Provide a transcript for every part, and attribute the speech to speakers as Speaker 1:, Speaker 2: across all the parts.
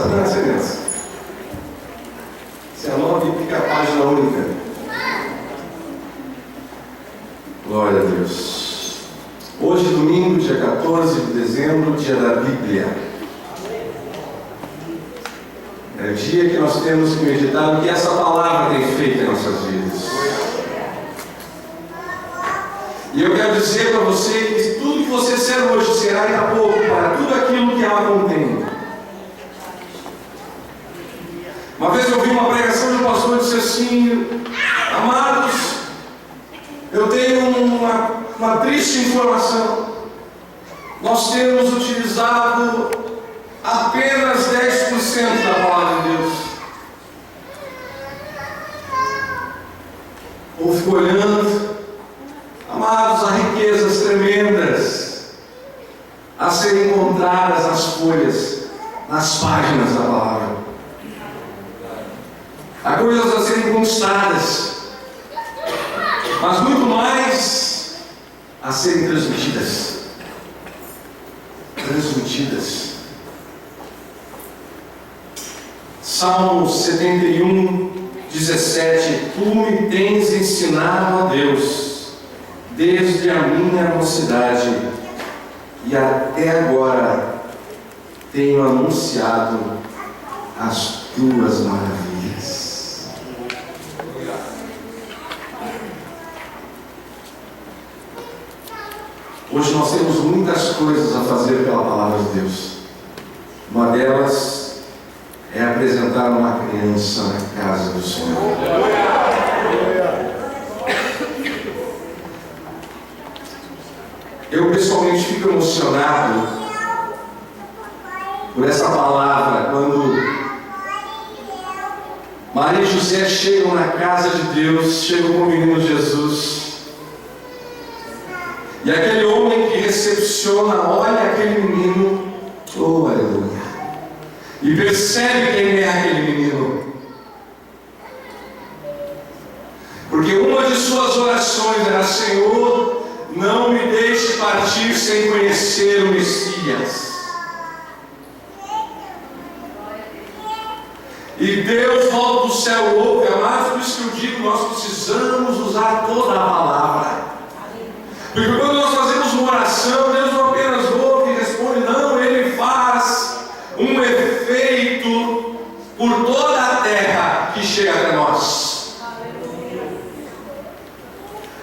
Speaker 1: Está dando essa criança? Se anota e fica a página única. Glória a Deus. Hoje, domingo, dia 14 de dezembro, dia da Bíblia. É o dia que nós temos que meditar no que essa palavra tem feito em nossas vidas. E eu quero dizer para você que tudo que você ser hoje será daqui a pouco para tudo aquilo que ela contém. Uma vez eu ouvi uma pregação de um pastor que disse assim: amados, eu tenho uma triste informação. Nós temos utilizado apenas 10% da palavra de Deus. Ou fico olhando. Amados, há riquezas tremendas a serem encontradas nas folhas, nas páginas da palavra. Há coisas a serem conquistadas, mas muito mais a serem transmitidas. Salmo 71, 17. Tu me tens ensinado a Deus desde a minha mocidade, e até agora tenho anunciado as tuas maravilhas. Hoje nós temos muitas coisas a fazer pela palavra de Deus. Uma delas é apresentar uma criança na casa do Senhor. Eu pessoalmente fico emocionado por essa palavra quando Maria e José chegam na casa de Deus, chegam com o menino Jesus, e aquele homem que recepciona olha aquele menino, oh aleluia, e percebe quem é aquele menino, porque uma de suas orações era: Senhor, não me deixe partir sem conhecer o Messias. E Deus volta do céu ouve, amados, por isso que eu digo, nós precisamos usar toda a palavra. Porque quando nós fazemos uma oração, Deus não apenas ouve e responde, não, Ele faz um efeito por toda a terra que chega até nós.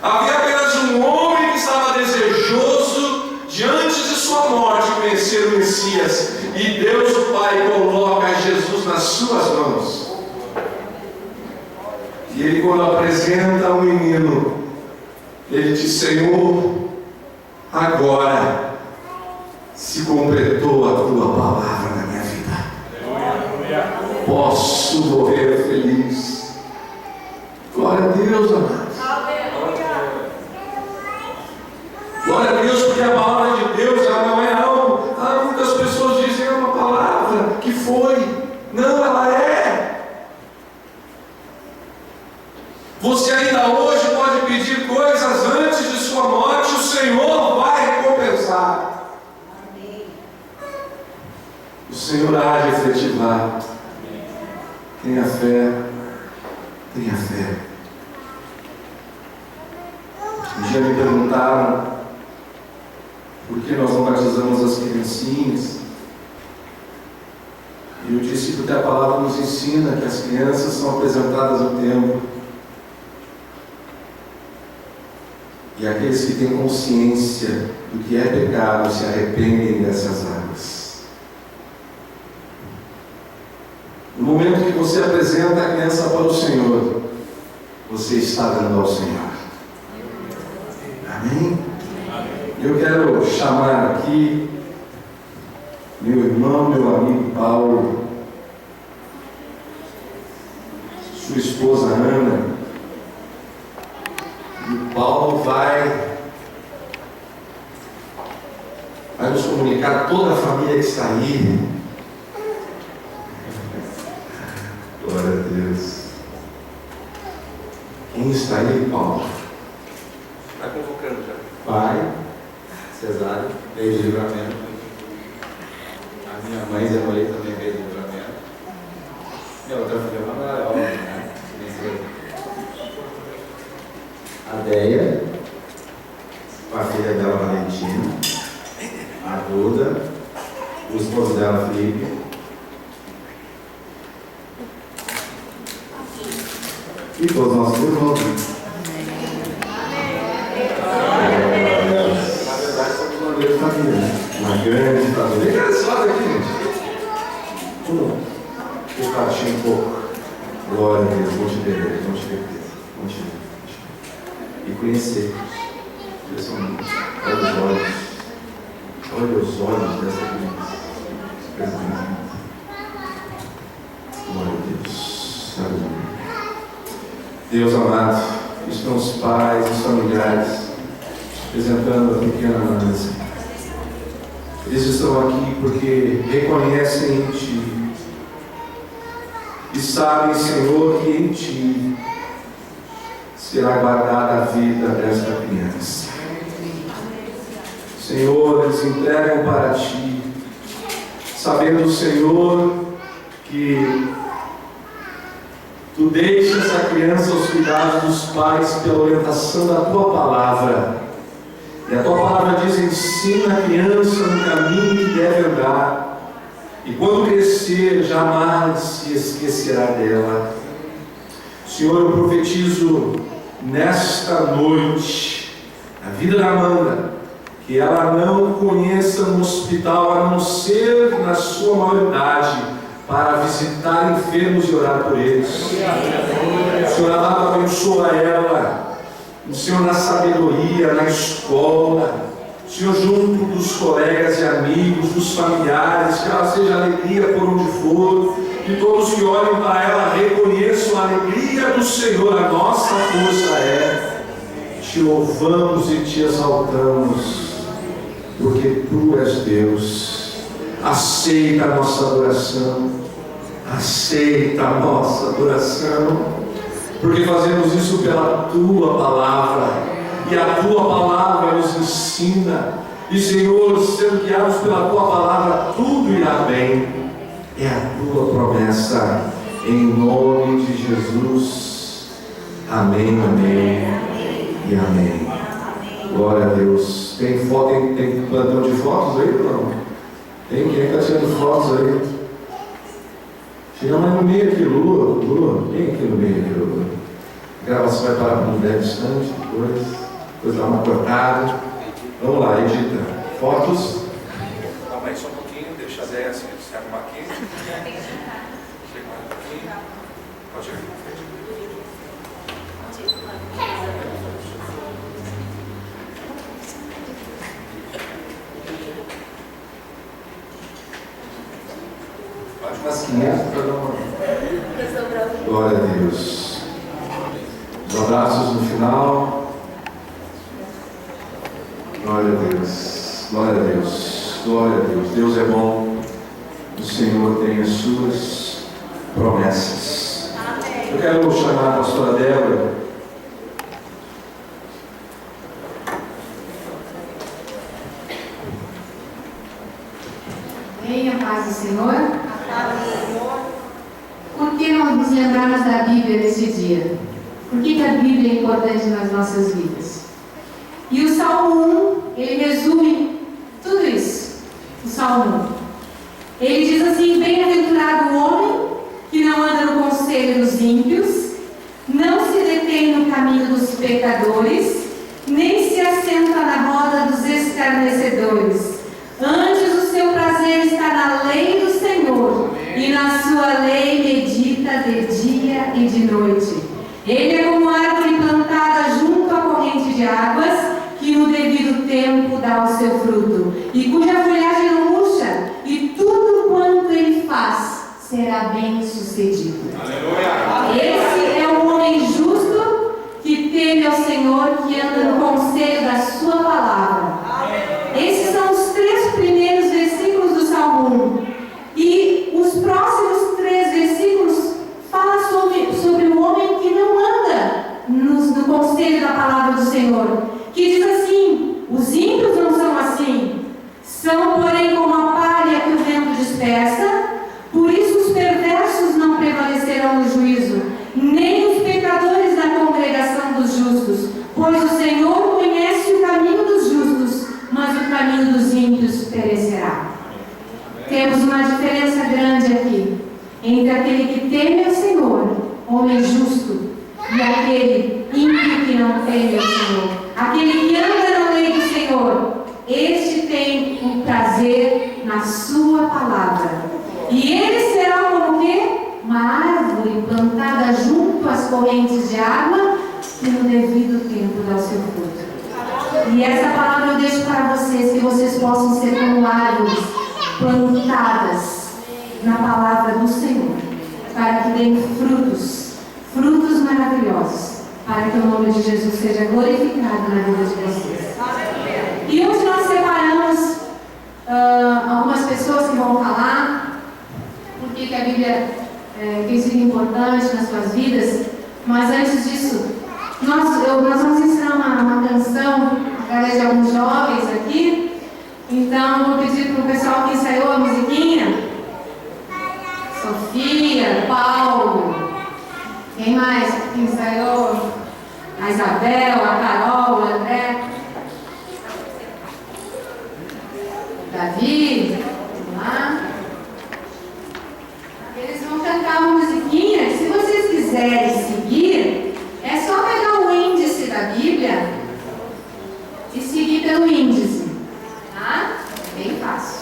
Speaker 1: Havia apenas um homem que estava desejoso, diante de sua morte, conhecer o Messias, e Deus o Pai coloca Jesus nas suas mãos. E ele, quando apresenta o menino, ele diz: Senhor, agora se completou a tua palavra na minha vida. Posso morrer feliz. Glória a Deus, amados. Glória a Deus, porque a palavra de Deus, ela não é algo. Muitas pessoas dizem é uma palavra que foi. Não, ela é. Você ainda hoje pode pedir coisas antes de sua morte, o Senhor vai recompensar. Amém. O Senhor há de efetivar. Tenha fé. Tenha fé. Um dia me perguntaram por que nós não batizamos as criancinhas. E eu disse porque a palavra nos ensina que as crianças são apresentadas ao templo. E aqueles que têm consciência do que é pecado se arrependem dessas águas. No momento que você apresenta a criança para o Senhor, você está dando ao Senhor. Amém? Eu quero chamar aqui meu irmão, meu amigo Paulo, sua esposa Ana. E o Paulo vai nos comunicar a toda a família que está aí. Glória a Deus. Quem está aí, Paulo?
Speaker 2: Está convocando já.
Speaker 1: Pai, Cesário, veio de livramento. A minha mãe, Zé Maria, também veio de livramento.
Speaker 3: E todos nós irmãos. Na verdade, somos uma grande família. Uma grande família. E olha só daqui, gente. Repartir um pouco. Glória a Deus. Vão te ver, vão te ver. E conhecer. Olha os olhos. Olha os olhos dessa criança. Glória a Deus. Aleluia. Deus amado, estão os pais, os familiares, apresentando a pequena Nancy. Eles estão aqui porque reconhecem em Ti e sabem, Senhor, que em Ti será guardada a vida desta criança. Senhor, eles entregam para Ti, sabendo, Senhor, que Tu deixa essa criança aos cuidados dos pais pela orientação da Tua palavra. E a Tua palavra diz: ensina a criança no caminho que deve andar, e quando crescer jamais se esquecerá dela. Senhor, eu profetizo nesta noite a vida da Amanda, que ela não conheça no hospital, a não ser na sua maioridade, para visitar enfermos e orar por eles. Senhor amado, abençoa ela, o Senhor na sabedoria, na escola, Senhor junto dos colegas e amigos, dos familiares, que ela seja alegria por onde for, que todos que olhem para ela reconheçam a alegria do Senhor, a nossa força é. Te louvamos e te exaltamos, porque Tu és Deus. Aceita a nossa adoração, aceita a nossa adoração, porque fazemos isso pela Tua palavra, e a Tua palavra nos ensina, e Senhor, sendo guiados pela Tua palavra, tudo irá bem, é a Tua promessa, em nome de Jesus, amém, amém e amém. Glória a Deus. Tem foto, tem plantão de fotos aí ou não? Tem quem está tirando fotos aí? Chega mais no meio aqui, Lua. Vem aqui no meio aqui, Lua. A gravação vai parar para um breve instante, depois dá uma cortada. Vamos lá, edita. Fotos.
Speaker 2: Calma aí só um pouquinho, deixa a Zé se arrumar aqui. Chega mais um pouquinho. Pode chegar aqui na frente.
Speaker 3: Umas 500 para dar uma. Glória a Deus. Os abraços no final. Glória a Deus. Glória a Deus. Glória a Deus. Deus é bom. O Senhor tem as suas promessas. Eu quero chamar a pastora Débora.
Speaker 4: Venha a paz do Senhor. Por que nós nos lembrarmos da Bíblia nesse dia? Por que a Bíblia é importante nas nossas vidas? E o Salmo 1, ele resume tudo isso. O Salmo 1. Ele diz assim: bem-aventurado o homem que não anda no conselho dos ímpios, não se detém no caminho dos pecadores, nem se assenta na roda dos escarnecedores. Antes o seu prazer está na lei do Senhor, e na sua lei medita de dia e de noite. Ele é como árvore plantada junto à corrente de águas, que no devido tempo dá o seu fruto, e cuja folhagem não murcha, e tudo quanto ele faz será bem sucedido. Aleluia. Esse é o homem justo que teme ao Senhor, que anda no conselho da sua palavra. Esses são os 3 primeiros versículos do Salmo 1. E os próximos 3 versículos falam sobre o homem que não anda no conselho da palavra do Senhor. Que diz assim: os ímpios não são assim, são porém como a palha que o vento dispersa. Por isso os perversos não prevalecerão no juízo, nem os pecadores na congregação dos justos. Pois o Senhor conhece o caminho dos justos, mas o caminho dos ímpios perecerá. Temos uma diferença grande aqui entre aquele que teme ao Senhor, homem justo, teme o Senhor. Aquele que anda na lei do Senhor, este tem um prazer na sua palavra. E ele será como o quê? Uma árvore plantada junto às correntes de água, que no devido tempo dá o seu fruto. E essa palavra eu deixo para vocês, que vocês possam ser como árvores plantadas na palavra do Senhor, para que deem frutos, frutos maravilhosos, para que o nome de Jesus seja glorificado na vida de vocês. E hoje nós separamos algumas pessoas que vão falar porque que a Bíblia tem sido importante nas suas vidas. Mas antes disso, nós vamos ensinar uma canção através de alguns jovens aqui. Então vou pedir para o pessoal que ensaiou a musiquinha, Sofia, Paulo, quem mais que ensaiou? A Isabel, a Carol, o André, Davi, vamos lá. Eles vão cantar uma musiquinha. Se vocês quiserem seguir, é só pegar o índice da Bíblia e seguir pelo índice, tá? É bem fácil.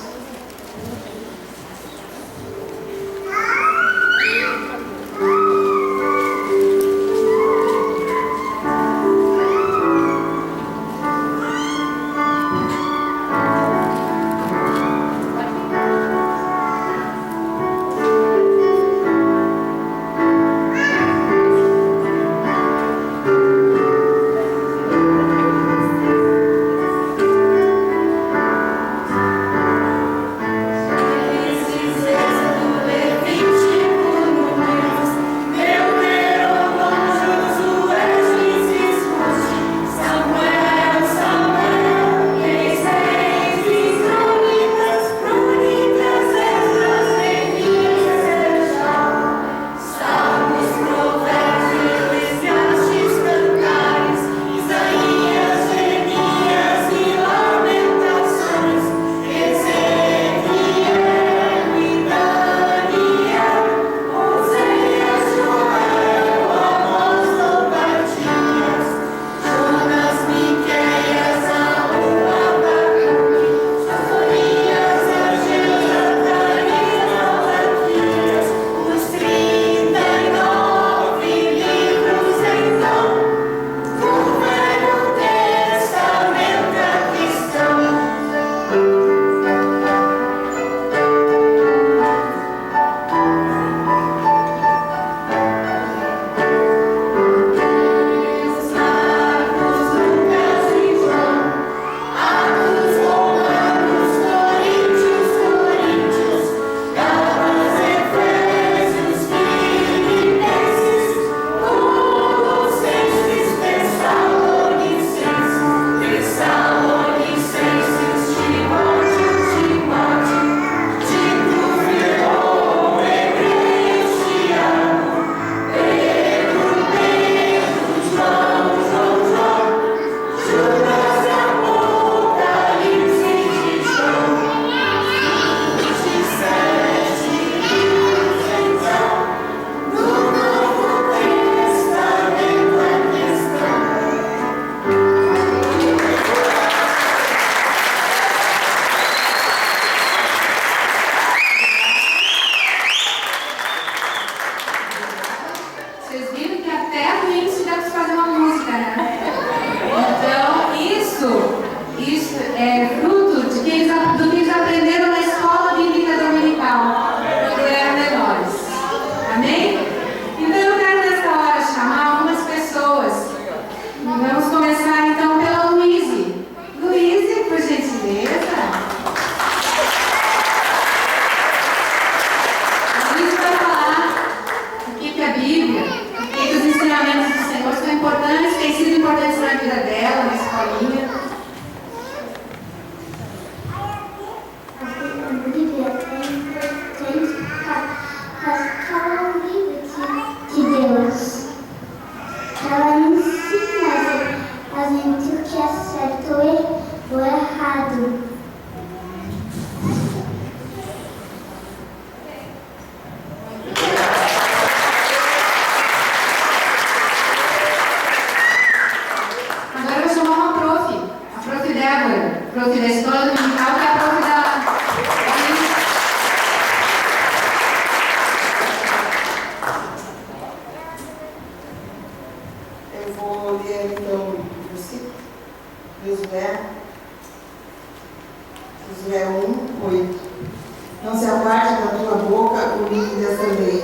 Speaker 5: desta lei.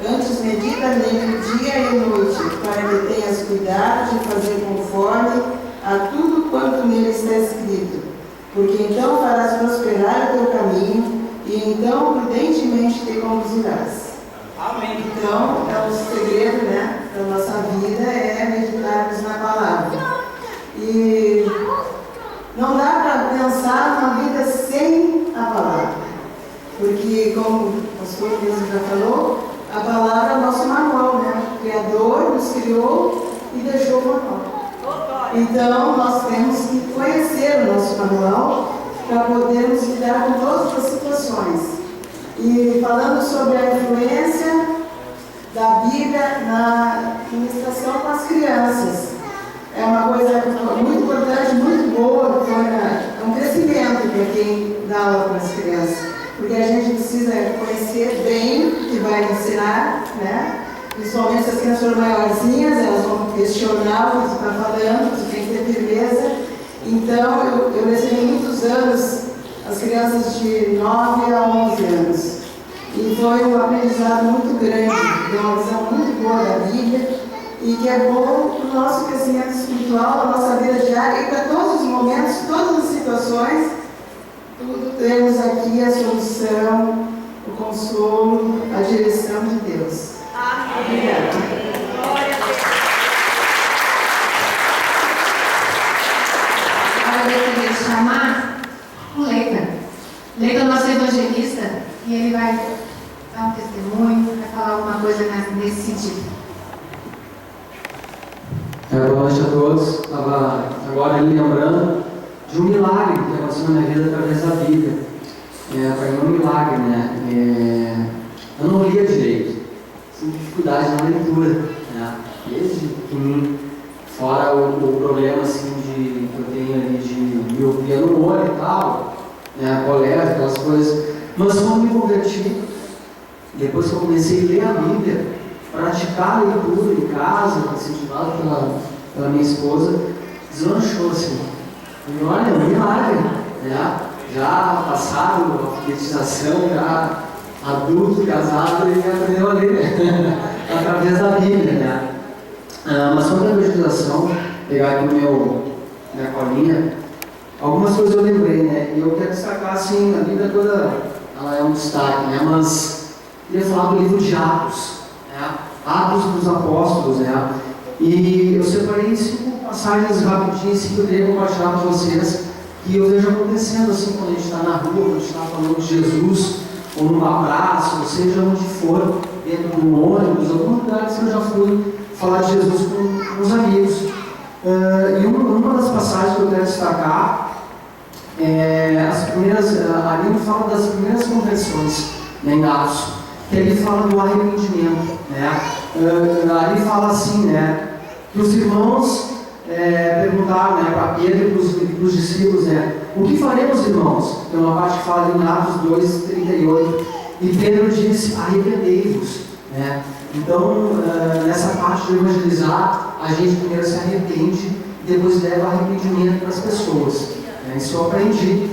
Speaker 5: Antes medita nele dia e noite, para que tenhas cuidado de fazer conforme a tudo quanto nele está escrito. Porque então farás prosperar o teu caminho, e então prudentemente te conduzirás.
Speaker 6: Amém.
Speaker 5: Então, é o segredo, né, da nossa vida é meditarmos na palavra. E não dá para pensar numa vida sem a palavra. Porque, como o pastor mesmo já falou, a palavra é o nosso manual, né? O Criador nos criou e deixou o manual. Então, nós temos que conhecer o nosso manual para podermos lidar com todas as situações. E falando sobre a influência da Bíblia na ministração com as crianças, é uma coisa muito importante, muito boa, é um crescimento para quem dá aula para as crianças, porque a gente precisa conhecer bem o que vai ensinar, né? Principalmente se as crianças forem maiorzinhas, elas vão questionar o que você está falando, você tem que ter firmeza. Então, eu recebi muitos anos as crianças de 9 a 11 anos. E foi um aprendizado muito grande, deu uma visão muito boa da Bíblia e que é bom para o nosso crescimento espiritual, para a nossa vida diária e para todos os momentos, todas as situações. Tudo temos aqui a solução, o consolo, a direção de Deus.
Speaker 6: Amém.
Speaker 5: Obrigada.
Speaker 6: Glória a Deus.
Speaker 4: Agora eu queria chamar o Leita. Leita é o nosso evangelista e ele vai dar um testemunho, vai falar alguma coisa nesse sentido.
Speaker 3: Boa noite a todos. Estava agora lembrando de um milagre que aconteceu na minha vida através da Bíblia. Para mim é um milagre, né? Eu não lia direito, tive dificuldade na leitura, né? Desde pequenininho, fora o problema assim, que eu tenho ali de miopia no olho e tal, né? Colégio, aquelas coisas. Mas quando me converti, depois que eu comecei a ler a Bíblia, praticar a leitura em casa, incentivado pela minha esposa, deslanchou assim. E olha, um milagre, né? Já passado a alfabetização, já adulto, casado, e aprendeu a ler através da Bíblia, né? Mas sobre a evangelização, pegar aqui minha colinha, algumas coisas eu lembrei, né? E eu quero destacar, assim, a Bíblia toda, ela é um destaque, né? Mas eu ia falar do livro de Atos, né? Atos dos Apóstolos, né? E eu separei 5 passagens rapidinhas que eu queria compartilhar com vocês, que eu vejo acontecendo assim quando a gente está na rua, quando a gente está falando de Jesus, ou numa praça, ou seja onde for, dentro de um ônibus, algum lugar que eu já fui falar de Jesus com os amigos. E uma das passagens que eu quero destacar as primeiras, ali fala das primeiras conversões, né, em Atos, que ele fala do arrependimento, né? Ali fala assim, né, que os irmãos perguntaram, né, para Pedro e para os discípulos, né, o que faremos, irmãos? Tem uma parte que fala em Atos 2:38, e Pedro disse, arrependei-vos, né? Então, nessa parte de evangelizar, a gente primeiro se arrepende e depois leva arrependimento para as pessoas, né? Isso eu aprendi.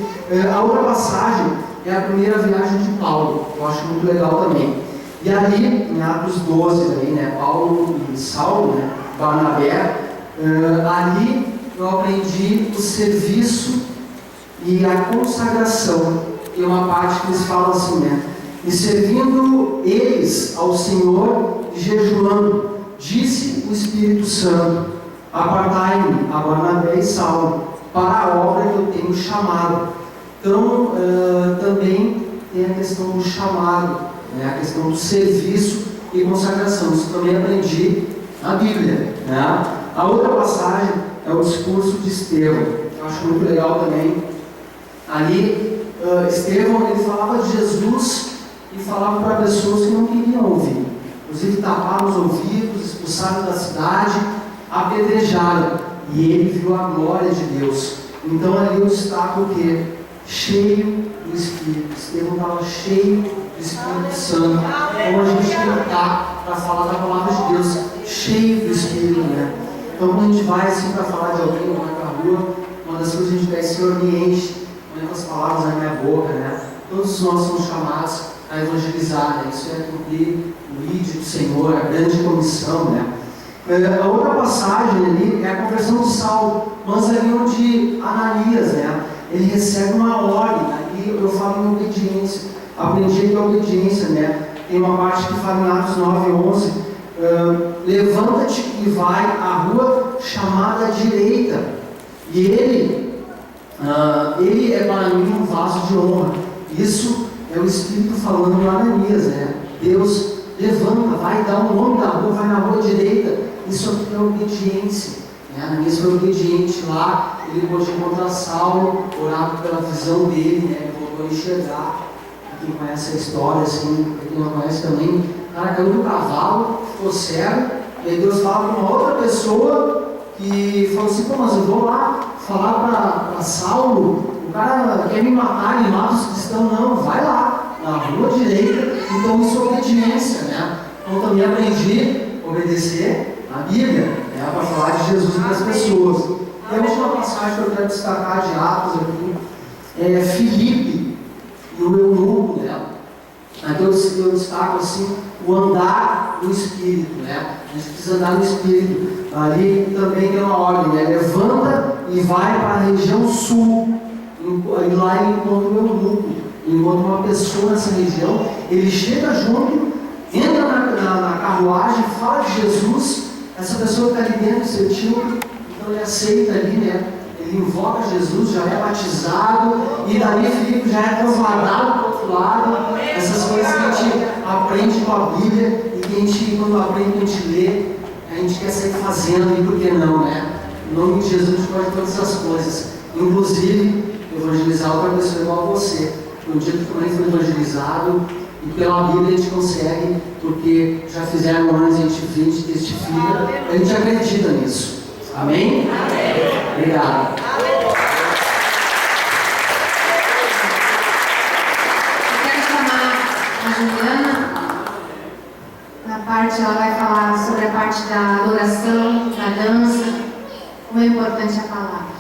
Speaker 3: A outra passagem é a primeira viagem de Paulo, eu acho muito legal também. E ali, em Atos 12, ali, né, Paulo e Saulo, né, Barnabé, ali eu aprendi o serviço e a consagração. E uma parte que eles falam assim, né, e servindo eles ao Senhor e jejuando, disse o Espírito Santo, apartai-me a Barnabé e Saulo para a obra que eu tenho chamado. Então, também tem a questão do chamado, né, a questão do serviço e consagração. Isso também aprendi na Bíblia, né? A outra passagem é o discurso de Estevão, que eu acho muito legal também. Ali, Estevão, ele falava de Jesus e falava para pessoas que não queriam ouvir. Inclusive, taparam os ouvidos, expulsaram da cidade, apedrejaram. E ele viu a glória de Deus. Então, ali eu destaco o quê? Cheio do Espírito. Estevão estava cheio do Espírito Santo. Como a gente tem que estar para falar da palavra de Deus, cheio do Espírito, né? Então, quando a gente vai assim para falar de alguém, vai para a rua, uma das coisas que a gente pede, Senhor, me enche, põe as palavras na minha boca, né? Todos nós somos chamados
Speaker 7: a evangelizar, né? Isso é cumprir o ID do Senhor, a grande comissão, né? A outra passagem ali é a conversão de Saulo, mas ali onde Ananias, né? Ele recebe uma ordem, ali eu falo em obediência, aprendi que é obediência, né? Tem uma parte que fala em Atos 9:11, levanta-te e vai à rua chamada direita, e ele é para mim um vaso de honra. Isso é o Espírito falando para Ananias, né? Deus levanta, vai dar o nome da rua, vai na rua direita. Isso aqui é obediência, né? Ananias foi obediente lá, ele pôde encontrar Saulo, orar pela visão dele, né? Ele voltou a enxergar. Quem conhece a história, assim, quem não conhece também, o cara caiu do cavalo, ficou cego, e aí Deus fala com uma outra pessoa que falou assim: pô, mas eu vou lá falar para Saulo, o cara quer me matar, ele mata os cristãos. Não, vai lá, na rua direita. Então isso é obediência, né? Então também aprendi a obedecer a Bíblia, né, para falar de Jesus para as pessoas. E a última passagem que eu quero destacar de Atos aqui é Filipe e o eunuco, né? Aqui eu destaco assim o andar no Espírito, né? A gente precisa andar no Espírito. Ali também tem uma ordem, né? Levanta e vai para a região sul. E lá ele encontra o eunuco, ele encontra uma pessoa nessa região. Ele chega junto, entra na carruagem, fala de Jesus. Essa pessoa que está ali dentro, seu tio, então ele aceita ali, né? Ele invoca Jesus, já é batizado, e daí Filipe já é transladado para o outro lado. Essas coisas que a gente aprende com a Bíblia e que a gente, quando aprende, a gente lê, a gente quer sair fazendo, e por que não, né? Em nome de Jesus a gente pode todas as coisas, inclusive evangelizar outra pessoa igual a você. No dia que também foi evangelizado, e pela Bíblia a gente consegue, porque já fizeram antes, a gente vê, a gente testifica, a gente acredita nisso. Amém? Amém. Obrigado.
Speaker 4: Eu quero chamar a Juliana. Na parte, ela vai falar sobre a parte da adoração, da dança, como é importante a palavra.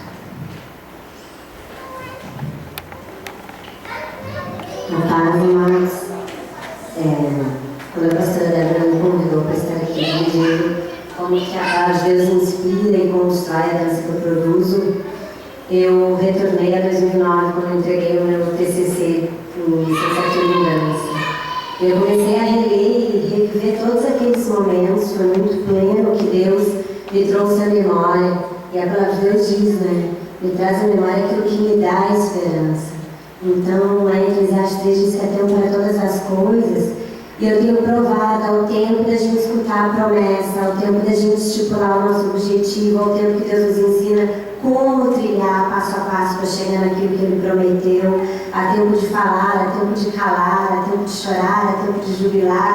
Speaker 8: Boa tarde, irmãos. Quando a pastora Débora me convidou para estar aqui dividindo como que a palavra de Deus inspira e constrói a dança que eu produzo, eu retornei a 2009 quando eu entreguei o meu TCC em licenciatura em dança. Eu comecei a reler e reviver todos aqueles momentos, foi muito pleno que Deus me trouxe à memória. E a palavra de Deus diz, né? Me traz à memória aquilo que me dá esperança. Então, lá em Eclesiastes 3 diz que há tempo para todas as coisas, e eu tenho provado ao tempo da gente escutar a promessa, ao tempo da gente estipular o nosso objetivo, ao tempo que Deus nos ensina como trilhar passo a passo para chegar naquilo que Ele prometeu, há tempo de falar, há tempo de calar, há tempo de chorar, há tempo de jubilar,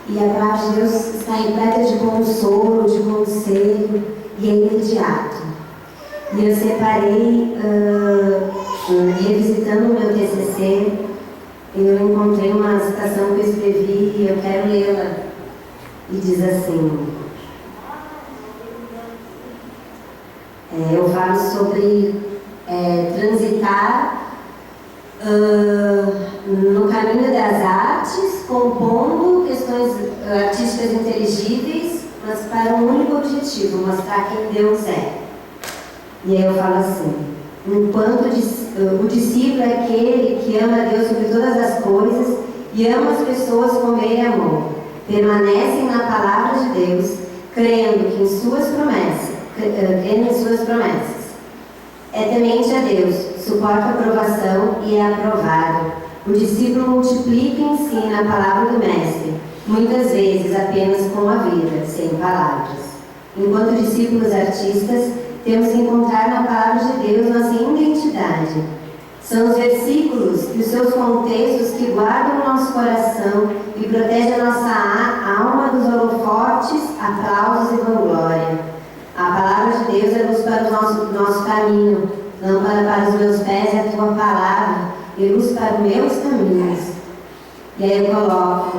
Speaker 8: e a palavra de Deus está repleta de consolo, de conselho, e é imediato. E eu separei, revisitando o meu TCC, eu encontrei uma citação que eu escrevi e eu quero lê-la. E diz assim: eu falo sobre transitar no caminho das artes, compondo questões artísticas inteligíveis, mas para um único objetivo, mostrar quem Deus é. E aí eu falo assim: enquanto o discípulo é aquele que ama a Deus sobre todas as coisas e ama as pessoas como Ele amou, permanecem na palavra de Deus, crendo em suas promessas, é temente a Deus, suporta a aprovação e é aprovado. O discípulo multiplica e ensina a palavra do Mestre, muitas vezes apenas com a vida, sem palavras. Enquanto discípulos artistas, temos que encontrar na palavra de Deus nossa identidade. São os versículos e os seus contextos que guardam o nosso coração e protegem a nossa alma dos holofotes, aplausos e vanglória. A palavra de Deus é luz para o nosso caminho, lâmpada para os meus pés é a tua palavra e luz para os meus caminhos. E aí eu coloco: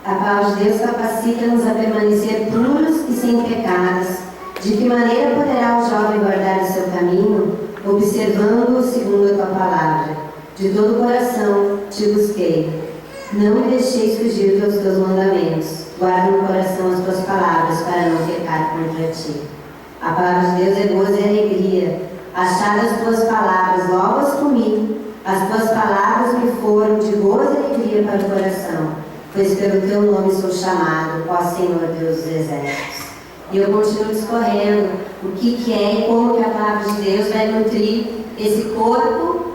Speaker 8: a palavra de Deus capacita-nos a permanecer puros e sem pecados. De que maneira poderá o jovem guardar o seu caminho, observando-o segundo a tua palavra? De todo o coração te busquei. Não me deixeis fugir dos teus mandamentos. Guarda no coração as tuas palavras, para não pecar contra ti. A palavra de Deus é gozo e alegria. Achadas as tuas palavras, logo as comi. As tuas palavras me foram de gozo e alegria para o coração, pois pelo teu nome sou chamado, ó Senhor Deus dos exércitos. E eu continuo discorrendo o que é e como que a palavra de Deus vai nutrir esse corpo,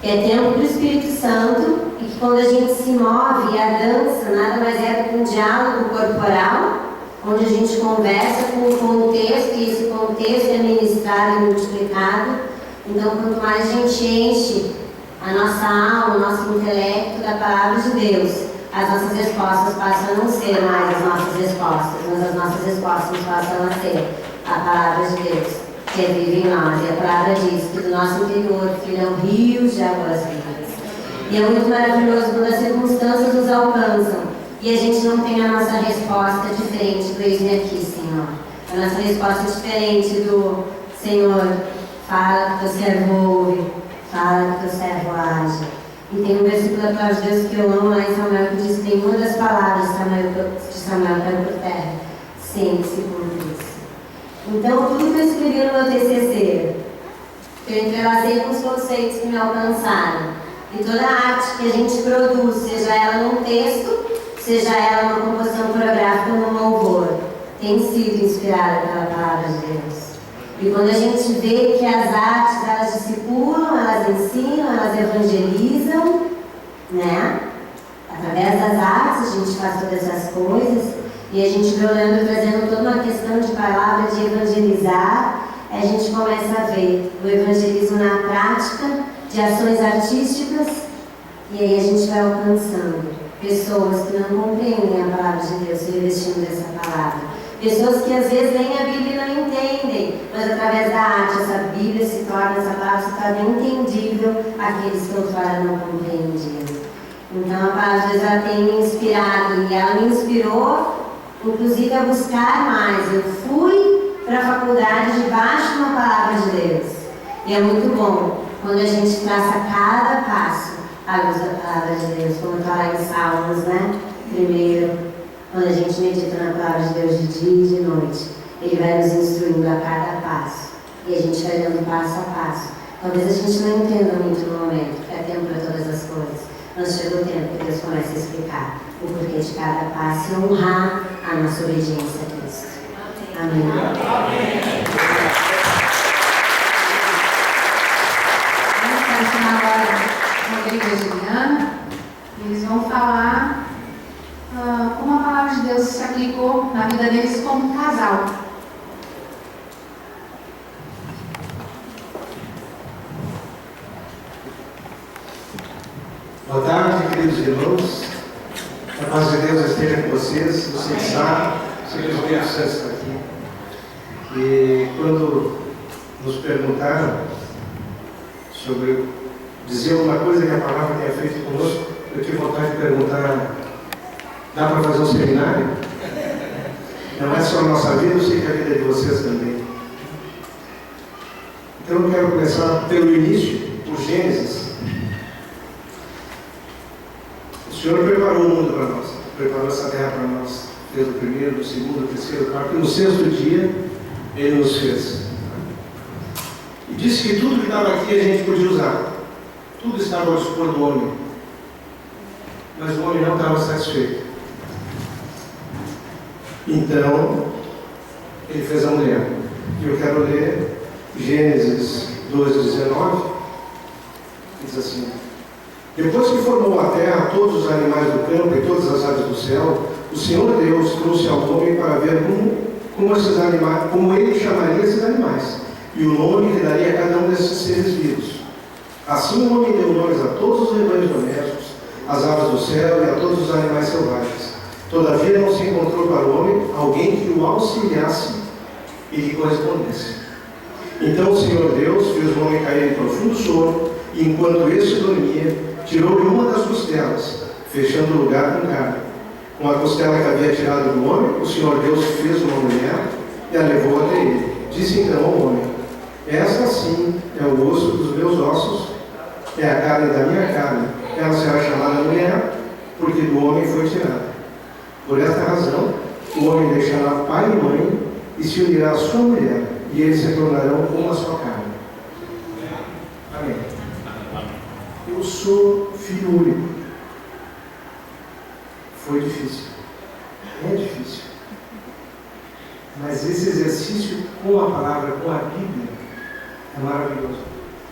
Speaker 8: que é templo do Espírito Santo, e que quando a gente se move, e a dança nada mais é do que um diálogo corporal, onde a gente conversa com um contexto, e esse contexto é ministrado e multiplicado. Então, quanto mais a gente enche a nossa alma, o nosso intelecto da palavra de Deus, as nossas respostas passam a não ser mais as nossas respostas, mas as nossas respostas passam a ser a palavra de Deus, que vive em nós. E a palavra diz que do nosso interior fluirão rios de águas vivas. E é muito maravilhoso quando as circunstâncias nos alcançam e a gente não tem a nossa resposta diferente do eis-me aqui, Senhor. A nossa resposta é diferente do Senhor, fala que teu servo ouve, fala que teu servo age. E tem um versículo da palavra de Deus que eu amo lá em Samuel, que diz que tem uma das palavras de Samuel caiu por terra, sem se cumprir. Então, tudo que eu escrevi no meu TCC, que eu entrelacei com os conceitos que me alcançaram, e toda a arte que a gente produz, seja ela num texto, seja ela numa composição coreográfica ou num louvor, tem sido inspirada pela palavra de Deus. E quando a gente vê que as artes, elas discipulam, elas ensinam, elas evangelizam, né? Através das artes a gente faz todas essas coisas, e a gente vê o Leandro trazendo toda uma questão de palavra, de evangelizar, a gente começa a ver o evangelismo na prática, de ações artísticas, e aí a gente vai alcançando pessoas que não compreendem a palavra de Deus, se revestindo dessa palavra. Pessoas que às vezes nem a Bíblia não entendem, mas através da arte essa Bíblia se torna, essa palavra se torna entendível àqueles que outrora não compreendiam. Então a palavra de Deus ela tem me inspirado, e ela me inspirou inclusive a buscar mais. Eu fui para a faculdade debaixo de uma palavra de Deus, e é muito bom quando a gente traça cada passo à luz da palavra de Deus, como está lá em Salmos, né? Primeiro, quando a gente medita na palavra de Deus de dia e de noite, Ele vai nos instruindo a cada passo, e a gente vai dando passo a passo. Talvez a gente não entenda muito no momento, porque é tempo para todas as coisas, mas chega o tempo que Deus começa a explicar o porquê de cada passo e honrar a nossa obediência a Cristo. Amém.
Speaker 4: Vamos continuar agora com Rodrigo e Juliana. Eles vão falar como a palavra de Deus se aplicou na vida deles como casal.
Speaker 9: Boa tarde, queridos irmãos. A paz de Deus esteja com vocês. Vocês sabem, sei que o Espírito Santo está aqui. E quando nos perguntaram sobre dizer alguma coisa que a palavra tenha feito conosco, eu tive vontade de perguntar: dá para fazer um seminário? Não é só a nossa vida, eu sei que a vida é de vocês também. Então eu quero começar pelo início, por Gênesis. O Senhor preparou o mundo para nós, preparou essa terra para nós, fez o primeiro, o segundo, o terceiro, o quarto, e no sexto dia Ele nos fez. E disse que tudo que estava aqui a gente podia usar, tudo estava ao dispor do homem, mas o homem não estava satisfeito. Então Ele fez a mulher. E eu quero ler Gênesis 12:19, diz assim: depois que formou a terra, todos os animais do campo e todas as aves do céu, o Senhor Deus trouxe ao homem para ver como ele chamaria esses animais, e o nome que daria a cada um desses seres vivos. Assim o homem deu nomes a todos os rebanhos domésticos, às aves do céu e a todos os animais selvagens. Todavia não se encontrou para o homem alguém que o auxiliasse e lhe correspondesse. Então o Senhor Deus fez o homem cair em profundo sono, e enquanto este dormia, tirou-lhe uma das costelas, fechando o lugar com carne. Com a costela que havia tirado do homem, o Senhor Deus fez uma mulher e a levou até ele. Disse então ao homem: esta sim é o osso dos meus ossos, é a carne da minha carne, ela será chamada mulher, porque do homem foi tirada. Por esta razão, o homem deixará pai e mãe e se unirá à sua mulher, e eles se tornarão uma só carne. Amém. Eu sou filho único. Foi difícil. É difícil. Mas esse exercício com a palavra, com a Bíblia, é maravilhoso.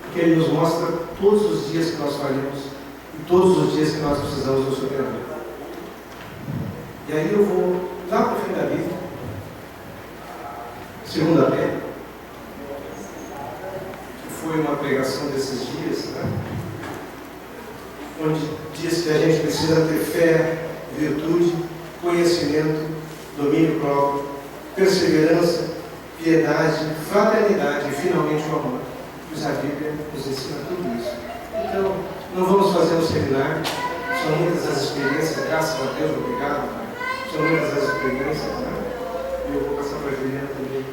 Speaker 9: Porque ele nos mostra todos os dias que nós falhamos e todos os dias que nós precisamos nos superar. E aí eu vou lá para o fim da Bíblia, 2 Pedro, que foi uma pregação desses dias, né? Onde diz que a gente precisa ter fé, virtude, conhecimento, domínio próprio, perseverança, piedade, fraternidade e finalmente o amor. Pois a Bíblia nos ensina tudo isso. Então, não vamos fazer um seminário, são muitas as experiências, graças a Deus, obrigado, Pai. São muitas as experiências, né? E eu vou passar para a Juliana também.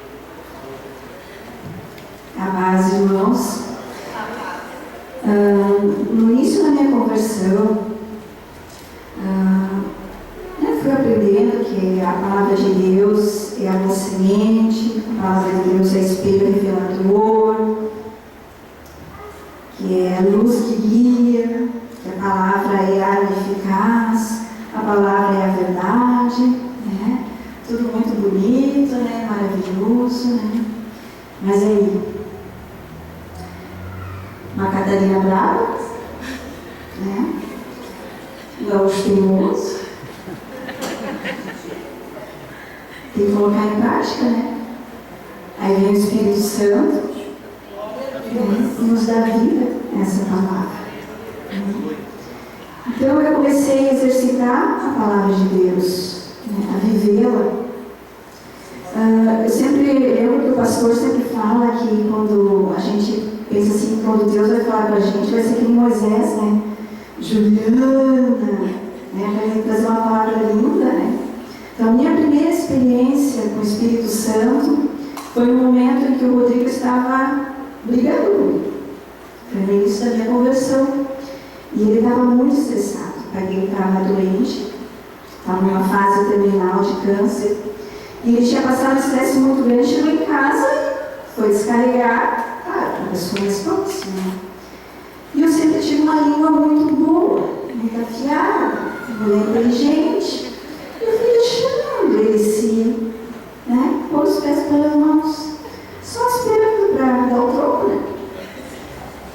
Speaker 10: Amados irmãos, no início da minha conversão, eu fui aprendendo que a palavra de Deus é a minha semente, a palavra de Deus é espelho revelador, que é a luz que guia, que a palavra é arma eficaz, a palavra é a verdade, né? Tudo muito bonito, né? Maravilhoso, né? Mas aí, uma catarina brava, né? Gaúcho teimoso, tem que colocar em prática, né? Aí vem o Espírito Santo, né? E nos dá vida essa palavra. Então eu comecei a exercitar a palavra de Deus, né? A vivê-la. Eu sempre lembro que o pastor sempre fala que quando a gente pensa assim, quando Deus vai falar com a gente, vai ser que nem Moisés, né? Juliana, né? Vai trazer uma palavra linda, né? Então, a minha primeira experiência com o Espírito Santo foi no momento em que o Rodrigo estava brigando comigo. Foi no início da minha conversão. E ele estava muito estressado. O pai dele estava doente, estava numa fase terminal de câncer. E ele tinha passado um estresse muito grande, chegou em casa e foi descarregar, claro, para a pessoa mais próxima. E eu sempre tive uma língua muito boa, muito afiada, mulher inteligente. E eu fui deixando ele se, né, pôr os pés pelas mãos, só esperando para dar o troco, né?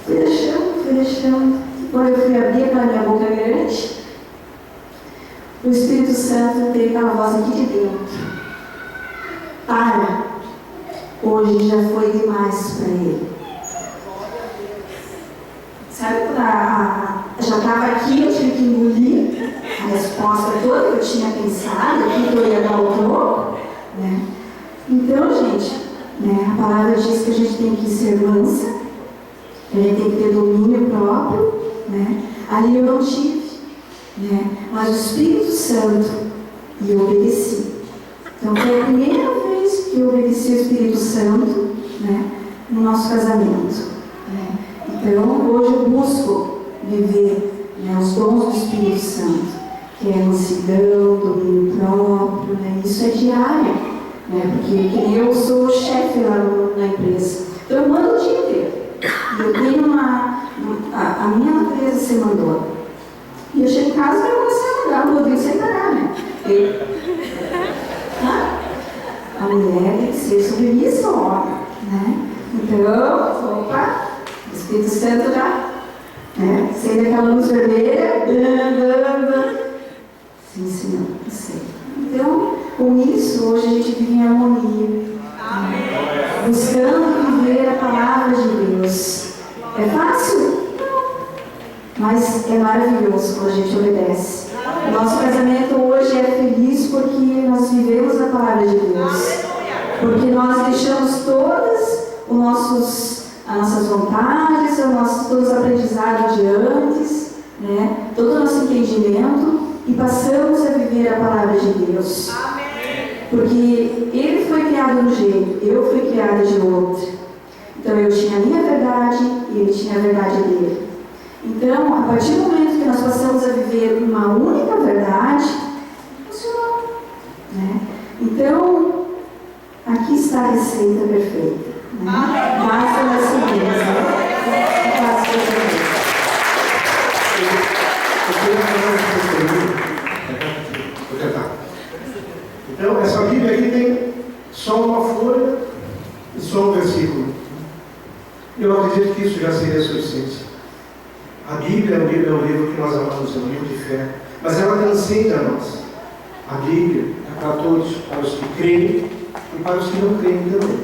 Speaker 10: Fui deixando. Quando eu fui abrir aquela minha boca grande, o Espírito Santo veio aquela voz aqui de dentro. Para, hoje já foi demais para ele. Sabe quando já estava aqui, eu tive que engolir a resposta toda que eu tinha pensado, que eu ia dar o troco, né? Então, gente, né, a palavra diz que a gente tem que ser mansa, que a gente tem que ter domínio próprio, né? Ali eu não tive, né? Mas o Espírito Santo, e eu obedeci. Então, foi a primeira vez que eu obedeci o Espírito Santo, né, no nosso casamento. Né? Então, hoje eu busco viver, né, os dons do Espírito Santo, que é mansidão, domínio próprio, né? Isso é diário, né? Porque eu sou o chefe lá na empresa. Então, eu mando o dia inteiro. E eu tenho a minha natureza ser mandona. E eu chego em casa e eu comecei a mandar o Rodrigo sem parar, né? A mulher tem que ser submissa, né? Então, opa, o Espírito Santo já, né? Acende aquela luz vermelha, sim, não sei. Então, com isso, hoje a gente vive em harmonia, né? Buscando viver a palavra de Deus. É fácil? Não. Mas é maravilhoso quando a gente obedece. Nosso casamento hoje é feliz porque nós vivemos a palavra de Deus. Porque nós deixamos todas as nossas vontades, todos os aprendizados de antes, né? Todo o nosso entendimento e passamos a viver a palavra de Deus. Porque ele foi criado de um jeito, eu fui criada de outro. Então eu tinha a minha verdade e ele tinha a verdade dele. Então, a partir do momento que nós passamos a viver uma única verdade, funcionou. Né? Então, aqui está a receita perfeita. Né? Basta nós seguirmos. Basta nós seguirmos.
Speaker 9: Vou tentar. Então, essa Bíblia aqui tem só uma folha e só um versículo. Eu acredito que isso já seria suficiente. A Bíblia é um livro que nós amamos, é um livro de fé, mas ela transcende a nós. A Bíblia é para todos, para os que creem e para os que não creem também.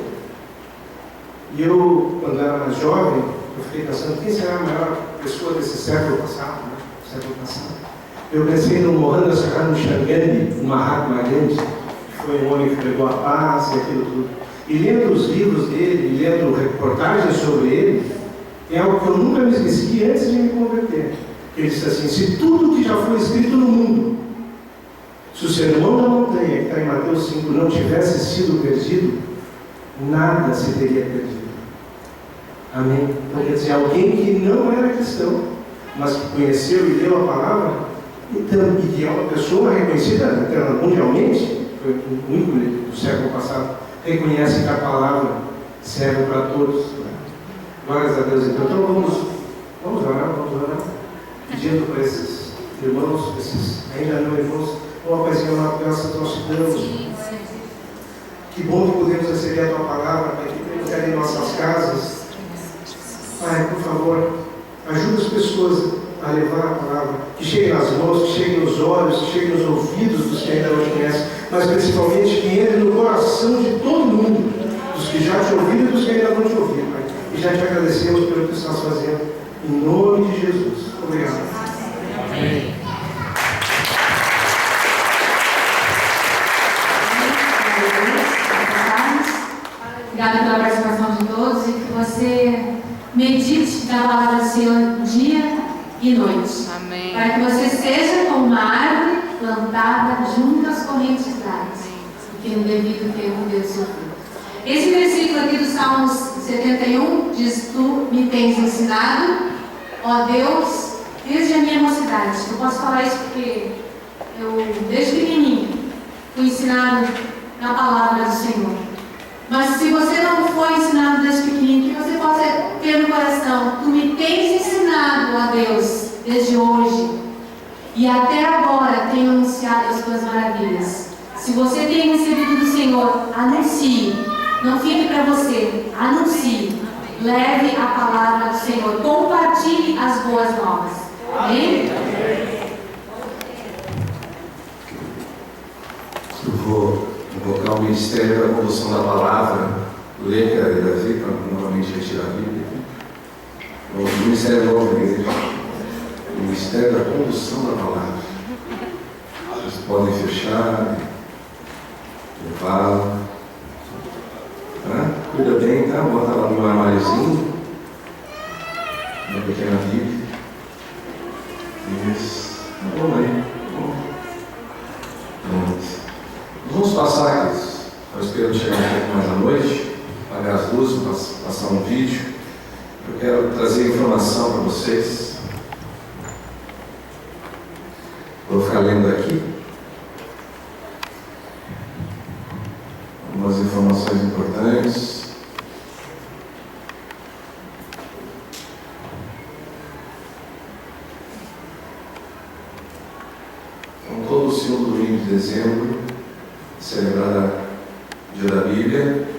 Speaker 9: E eu, quando era mais jovem, eu fiquei pensando, quem será a maior pessoa desse século passado? Né? Século passado. Eu pensei no Mohandas Karamchand Gandhi, o Mahatma Gandhi, que foi um homem que pregou a paz e aquilo tudo. E lendo os livros dele, lendo reportagens sobre ele, é algo que eu nunca me esqueci antes de me converter. Ele disse assim, se tudo que já foi escrito no mundo, se o sermão da montanha, que está em Mateus 5, não tivesse sido perdido, nada se teria perdido. Amém? Então quer dizer, alguém que não era cristão, mas que conheceu e leu a palavra, então, e que é uma pessoa reconhecida mundialmente, foi o único do século passado, reconhece que a palavra serve para todos. Né? Glórias a Deus. Então vamos orar, pedindo para esses irmãos, esses ainda não irmãos, uma coisinha, uma graça que nós te damos. Que bom que podemos receber a tua palavra, Pai, que podemos ter em nossas casas. Pai, por favor, ajuda as pessoas a levar a palavra, que chegue nas mãos, que chegue nos olhos, que chegue nos ouvidos dos que ainda não te conhecem, mas principalmente que entre no coração de todo mundo, dos que já te ouviram e dos que ainda não te ouviram, Pai. E já te agradecemos pelo que estás fazendo, em nome de Jesus. Obrigado. Amém.
Speaker 4: Obrigada pela participação de todos e que você medite na palavra do Senhor dia e noite.
Speaker 11: Amém.
Speaker 4: Para que você seja como uma árvore plantada junto às correntes d'água, que no devido tempo deu seu fruto. Esse versículo aqui do Salmos 71 diz: Tu me tens ensinado, ó Deus, desde a minha mocidade. Eu posso falar isso porque eu, desde pequenininho, fui ensinado na palavra do Senhor. Mas se você não foi ensinado desde pequenininho, que você possa ter no coração: Tu me tens ensinado, ó Deus, desde hoje, e até agora tenho anunciado as tuas maravilhas. Se você tem recebido do Senhor, anuncie. Não fique para você, anuncie. Leve a palavra do Senhor. Compartilhe as boas novas. Amém?
Speaker 1: Eu vou invocar o ministério da condução da palavra, Leca e Davi, para novamente retirar a Bíblia. O ministério novo da igreja. O ministério da condução da palavra. Vocês podem fechar, levá-la. Cuida bem, tá? Bota lá no meu armáriozinho, uma pequena Bíblia. Isso. Vamos aí. Vamos passar, queridos. Estou esperando chegar um pouco mais à noite, apagar as luzes, passar um vídeo. Eu quero trazer informação para vocês. Vou ficar lendo aqui algumas informações importantes. Então, todo o segundo domingo de dezembro, celebrada o Dia da Bíblia.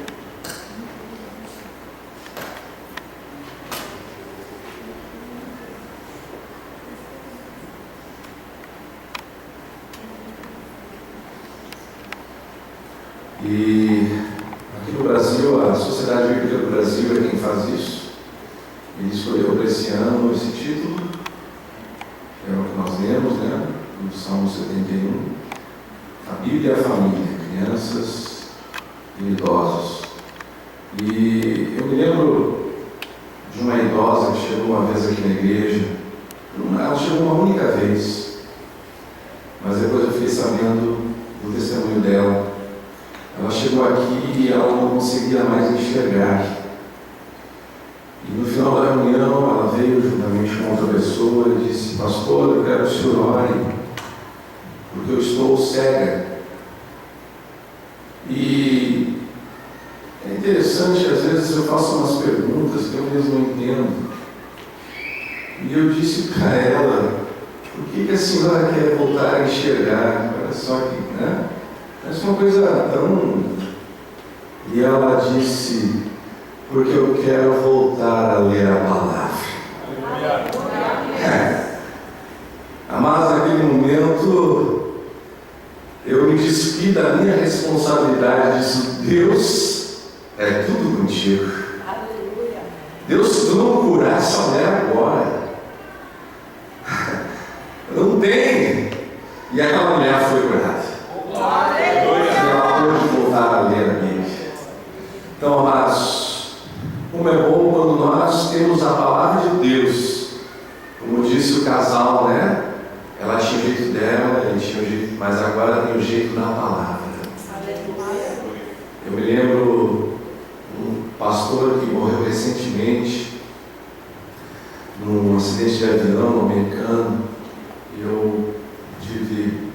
Speaker 1: E aqui no Brasil, a Sociedade Bíblica do Brasil é quem faz isso. Ele escolheu para esse ano esse título, que é o que nós lemos, né? No Salmo 71. A Bíblia e a família, crianças e idosos. E eu me lembro de uma idosa que chegou uma vez aqui na igreja. Ela chegou uma única vez, mas depois eu fiquei sabendo do testemunho dela. Ela chegou aqui e ela não conseguia mais enxergar. E no final da reunião ela veio
Speaker 3: veio juntamente com outra pessoa e disse: pastor, eu quero que o senhor ore, porque eu estou cega. E é interessante, às vezes eu faço umas perguntas que eu mesmo não entendo. E eu disse para ela: por que a senhora quer voltar a enxergar? Olha só que, né? Essa é uma coisa tão... E ela disse: porque eu quero voltar a ler a palavra. Mas naquele momento eu me despi da minha responsabilidade. Disse: Deus, é tudo contigo. Deus, se tu não curar essa mulher agora, não tem. E aquela mulher foi curada. E ela pôde voltar a ler a Bíblia. Então, amados, como é bom quando nós temos a palavra de Deus. Como disse o casal, né? Ela tinha o jeito dela, ele tinha o jeito, mas agora tem o jeito da palavra. Eu me lembro um pastor que morreu recentemente num acidente de avião americano. Eu tive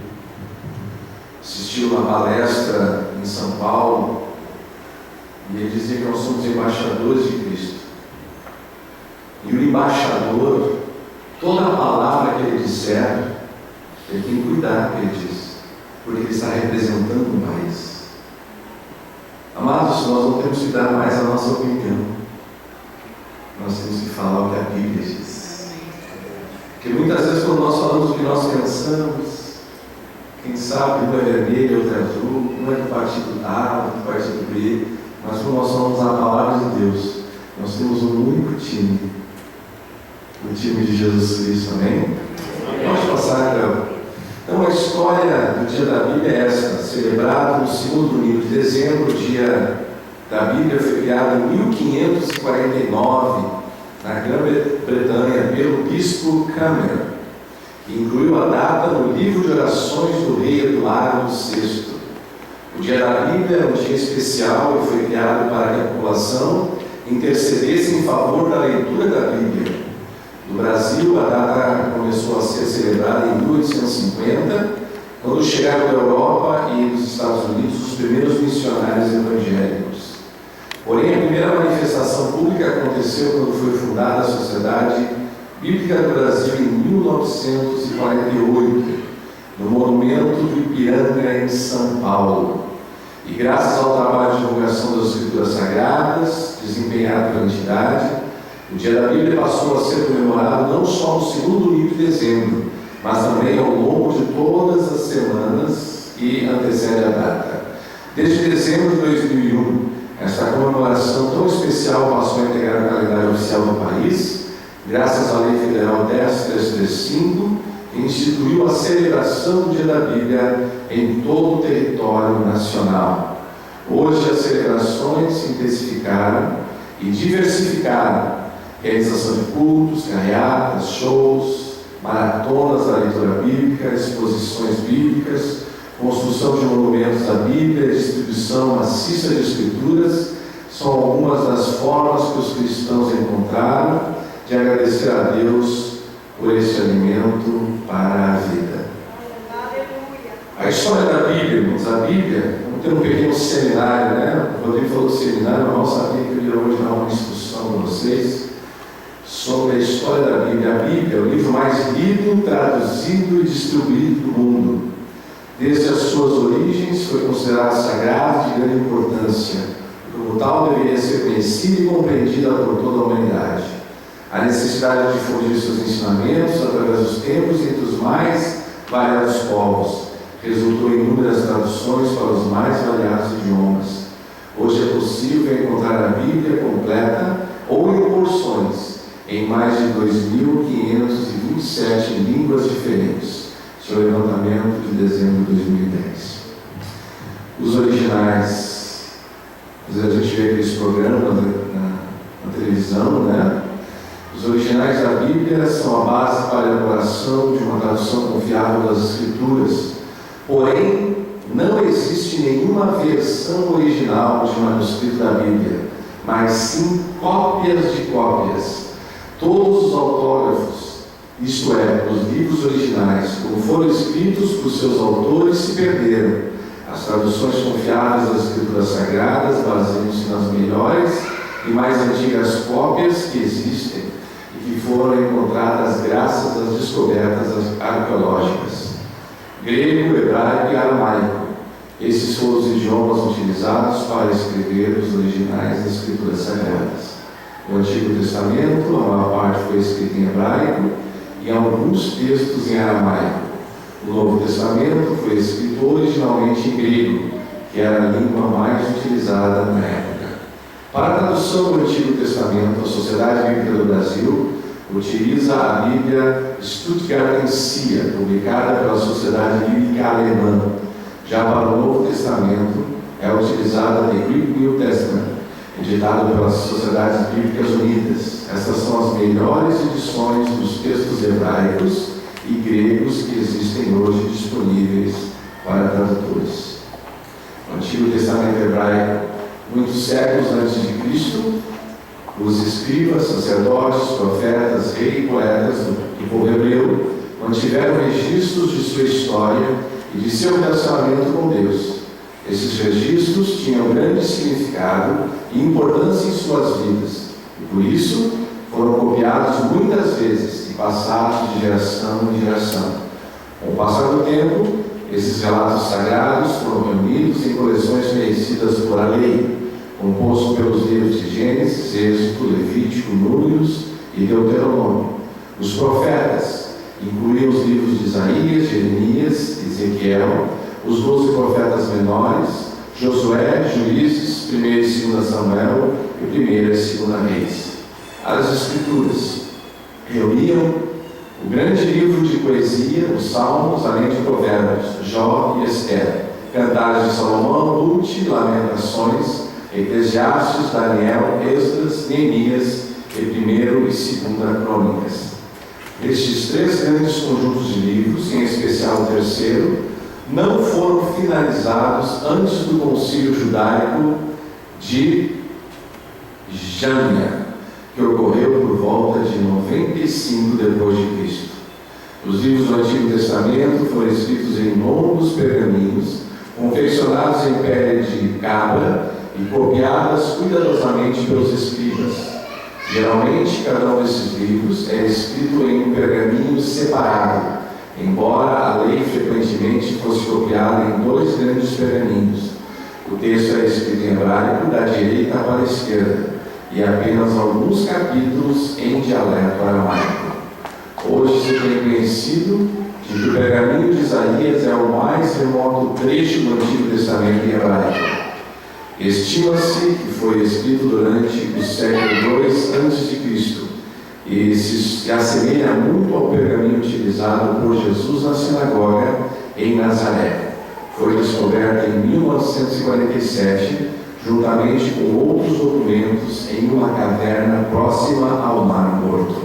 Speaker 3: assistindo uma palestra em São Paulo e ele dizia que nós somos embaixadores de Cristo. E o embaixador, toda a palavra que ele disser, ele tem que cuidar do que ele diz, porque ele está representando um país. Amados, nós não temos que dar mais a nossa opinião, nós temos que falar o que a Bíblia diz. Porque muitas vezes, quando nós falamos o que nós pensamos, quem sabe um é vermelho, outro é azul, um é do partido A, outro do partido B, mas quando nós falamos a palavra de Deus, nós temos um único time, o time de Jesus Cristo, amém? Pode passar, então. Então, a história do dia da Bíblia é esta: celebrado no segundo domingo de dezembro. O dia da Bíblia foi criado em 1549, na Grã-Bretanha, pelo bispo Cameron, que incluiu a data no livro de orações do rei Eduardo VI. O dia da Bíblia é um dia especial e foi criado para que a população intercedesse em favor da leitura da Bíblia. No Brasil, a data começou a ser celebrada em 1850, quando chegaram da Europa e dos Estados Unidos os primeiros missionários evangélicos. Porém, a primeira manifestação pública aconteceu quando foi fundada a Sociedade Bíblica do Brasil em 1948, no Monumento do Ipiranga, em São Paulo. E graças ao trabalho de divulgação das Escrituras Sagradas, desempenhado pela entidade, o dia da Bíblia passou a ser comemorado não só no segundo domingo de dezembro, mas também ao longo de todas as semanas que antecedem a data. Desde dezembro de 2001, esta comemoração tão especial passou a integrar o calendário oficial do país, graças à Lei Federal 10.335, que instituiu a celebração do dia da Bíblia em todo o território nacional. Hoje as celebrações se intensificaram e diversificaram. Realização de cultos, carreatas, shows, maratonas da leitura bíblica, exposições bíblicas, construção de monumentos da Bíblia, distribuição maciça de escrituras, são algumas das formas que os cristãos encontraram de agradecer a Deus por este alimento para a vida. A história da Bíblia, irmãos, a Bíblia, vamos ter um pequeno seminário, né? O Rodrigo falou do seminário, mas não sabia que eu ia hoje dar uma instrução para vocês sobre a história da Bíblia. A Bíblia é o livro mais lido, traduzido e distribuído do mundo. Desde as suas origens foi considerado sagrado e de grande importância. Como tal, deveria ser conhecida e compreendida por toda a humanidade. A necessidade de difundir seus ensinamentos através dos tempos entre os mais variados povos resultou em inúmeras traduções para os mais variados idiomas. Hoje é possível encontrar a Bíblia completa ou em porções em mais de 2.527 línguas diferentes. Esse é o levantamento de dezembro de 2010. Os originais, às vezes a gente vê aqueles programas na televisão, né? Os originais da Bíblia são a base para a elaboração de uma tradução confiável das Escrituras. Porém, não existe nenhuma versão original de manuscrito da Bíblia, mas sim cópias de cópias. Todos os autógrafos, isto é, os livros originais, como foram escritos por seus autores, se perderam. As traduções confiáveis das Escrituras Sagradas baseiam-se nas melhores e mais antigas cópias que existem e que foram encontradas graças às descobertas arqueológicas. Grego, hebraico e aramaico. Esses foram os idiomas utilizados para escrever os originais das Escrituras Sagradas. No Antigo Testamento, a maior parte foi escrita em hebraico e alguns textos em aramaico. O Novo Testamento foi escrito originalmente em grego, que era a língua mais utilizada na época. Para a tradução do Antigo Testamento, a Sociedade Bíblica do Brasil utiliza a Bíblia Stuttgartensia, publicada pela Sociedade Bíblica Alemã. Já para o Novo Testamento, é utilizada a The Greek New Testament, editado pelas Sociedades Bíblicas Unidas. Essas são as melhores edições dos textos hebraicos e gregos que existem hoje disponíveis para tradutores. No Antigo Testamento hebraico, muitos séculos antes de Cristo, os escribas, sacerdotes, profetas, reis e poetas do povo hebreu mantiveram registros de sua história e de seu relacionamento com Deus. Esses registros tinham grande significado e importância em suas vidas, e por isso foram copiados muitas vezes e passados de geração em geração. Com o passar do tempo, esses relatos sagrados foram reunidos em coleções conhecidas por a lei, composto pelos livros de Gênesis, Êxodo, Levítico, Números e Deuteronômio. Os profetas incluíam os livros de Isaías, Jeremias, Ezequiel, os 12 profetas menores, Josué, Juízes, 1 e 2 Samuel e 1 e 2 Reis. As Escrituras reuniam o grande livro de poesia, os Salmos, além de Provérbios, Jó e Esther, Cantares de Salomão, Lute, Lamentações, Eclesiastes, Daniel, Esdras, Neemias e 1 e 2 Crônicas. Estes três grandes conjuntos de livros, em especial o terceiro, não foram finalizados antes do Concílio Judaico de Jamnia, que ocorreu por volta de 95 depois de Cristo. Os livros do Antigo Testamento foram escritos em longos pergaminhos, confeccionados em pele de cabra e copiadas cuidadosamente pelos escribas. Geralmente, cada um desses livros é escrito em um pergaminho separado, embora a lei frequentemente fosse copiada em 2 grandes pergaminhos. O texto é escrito em hebraico da direita para a esquerda e apenas alguns capítulos em dialeto aramaico. Hoje se tem conhecido de que o pergaminho de Isaías é o mais remoto trecho do Antigo Testamento em hebraico. Estima-se que foi escrito durante o século II a.C. e se assemelha muito ao pergaminho utilizado por Jesus na sinagoga em Nazaré. Foi descoberto em 1947, juntamente com outros documentos, em uma caverna próxima ao Mar Morto.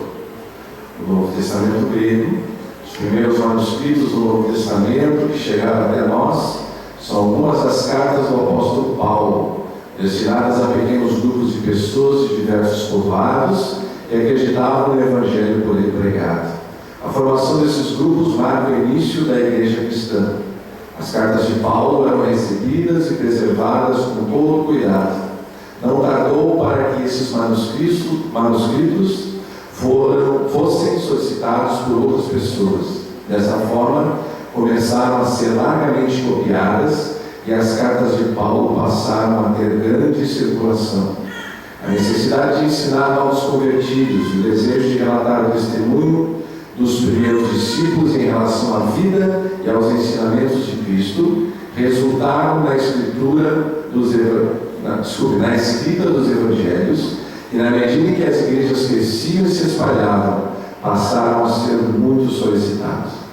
Speaker 3: O Novo Testamento grego, os primeiros manuscritos do Novo Testamento que chegaram até nós, são algumas das cartas do apóstolo Paulo, destinadas a pequenos grupos de pessoas de diversos povoados que acreditavam no Evangelho por ele pregado. A formação desses grupos marca o início da igreja cristã. As cartas de Paulo eram recebidas e preservadas com todo cuidado. Não tardou para que esses manuscritos fossem solicitados por outras pessoas. Dessa forma, começaram a ser largamente copiadas e as cartas de Paulo passaram a ter grande circulação. A necessidade de ensinar aos convertidos e o desejo de relatar o testemunho dos primeiros discípulos em relação à vida e aos ensinamentos de Cristo resultaram na escrita dos evangelhos e, na medida em que as igrejas cresciam e se espalhavam, passaram a ser muito solicitados.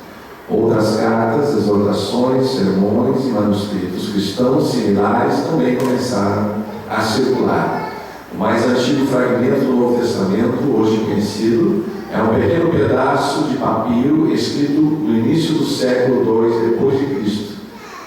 Speaker 3: Outras cartas, exortações, sermões e manuscritos cristãos similares também começaram a circular. O mais antigo fragmento do Novo Testamento, hoje conhecido, é um pequeno pedaço de papiro escrito no início do século II depois de Cristo.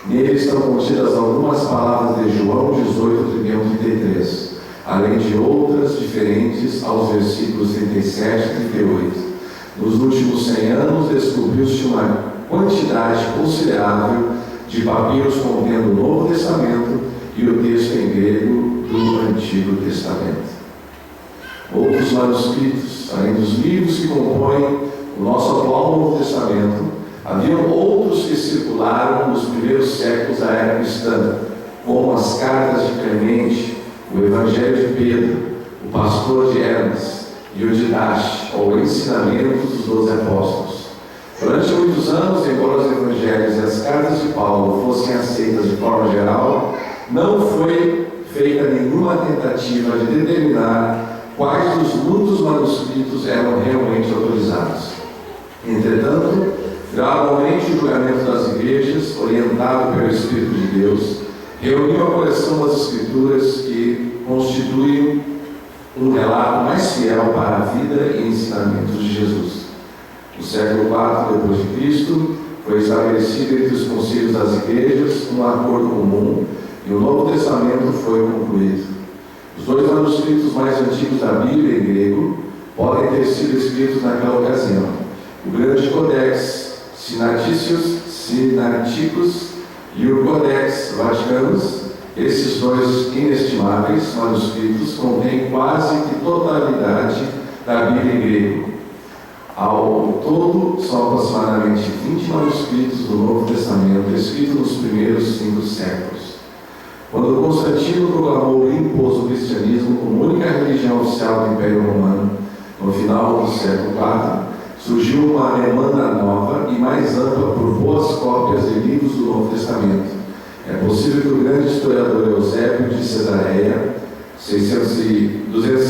Speaker 3: Nele estão contidas algumas palavras de João 18, 31 e 33. além de outras diferentes aos versículos 37 e 38. Nos últimos 100 anos, descobriu-se uma quantidade considerável de papiros contendo o Novo Testamento e o texto em grego do Antigo Testamento. Outros manuscritos, além dos livros que compõem o nosso atual Novo Testamento, haviam outros que circularam nos primeiros séculos da era cristã, como as cartas de Clemente, o Evangelho de Pedro, o Pastor de Hermas e o Didache, ou Ensinamentos dos 12 Apóstolos. Durante muitos anos, embora os Evangelhos e as cartas de Paulo fossem aceitas de forma geral, não foi feita nenhuma tentativa de determinar quais dos muitos manuscritos eram realmente autorizados. Entretanto, gradualmente o julgamento das igrejas, orientado pelo Espírito de Deus, reuniu a coleção das Escrituras que constituem um relato mais fiel para a vida e ensinamentos de Jesus. No século IV depois de Cristo, foi estabelecido entre os concílios das igrejas um acordo comum e o Novo Testamento foi concluído. Os dois manuscritos mais antigos da Bíblia em grego podem ter sido escritos naquela ocasião: o Grande Codex Sinaiticus e o Codex Vaticanus. Esses dois inestimáveis manuscritos contêm quase que totalidade da Bíblia em grego. Ao todo, são aproximadamente 20 manuscritos do Novo Testamento escritos nos primeiros 5 séculos. Quando Constantino proclamou e impôs o cristianismo como única religião oficial do Império Romano, no final do século IV, surgiu uma demanda nova e mais ampla por boas cópias de livros do Novo Testamento. É possível que o grande historiador Eusébio de Cesareia, 250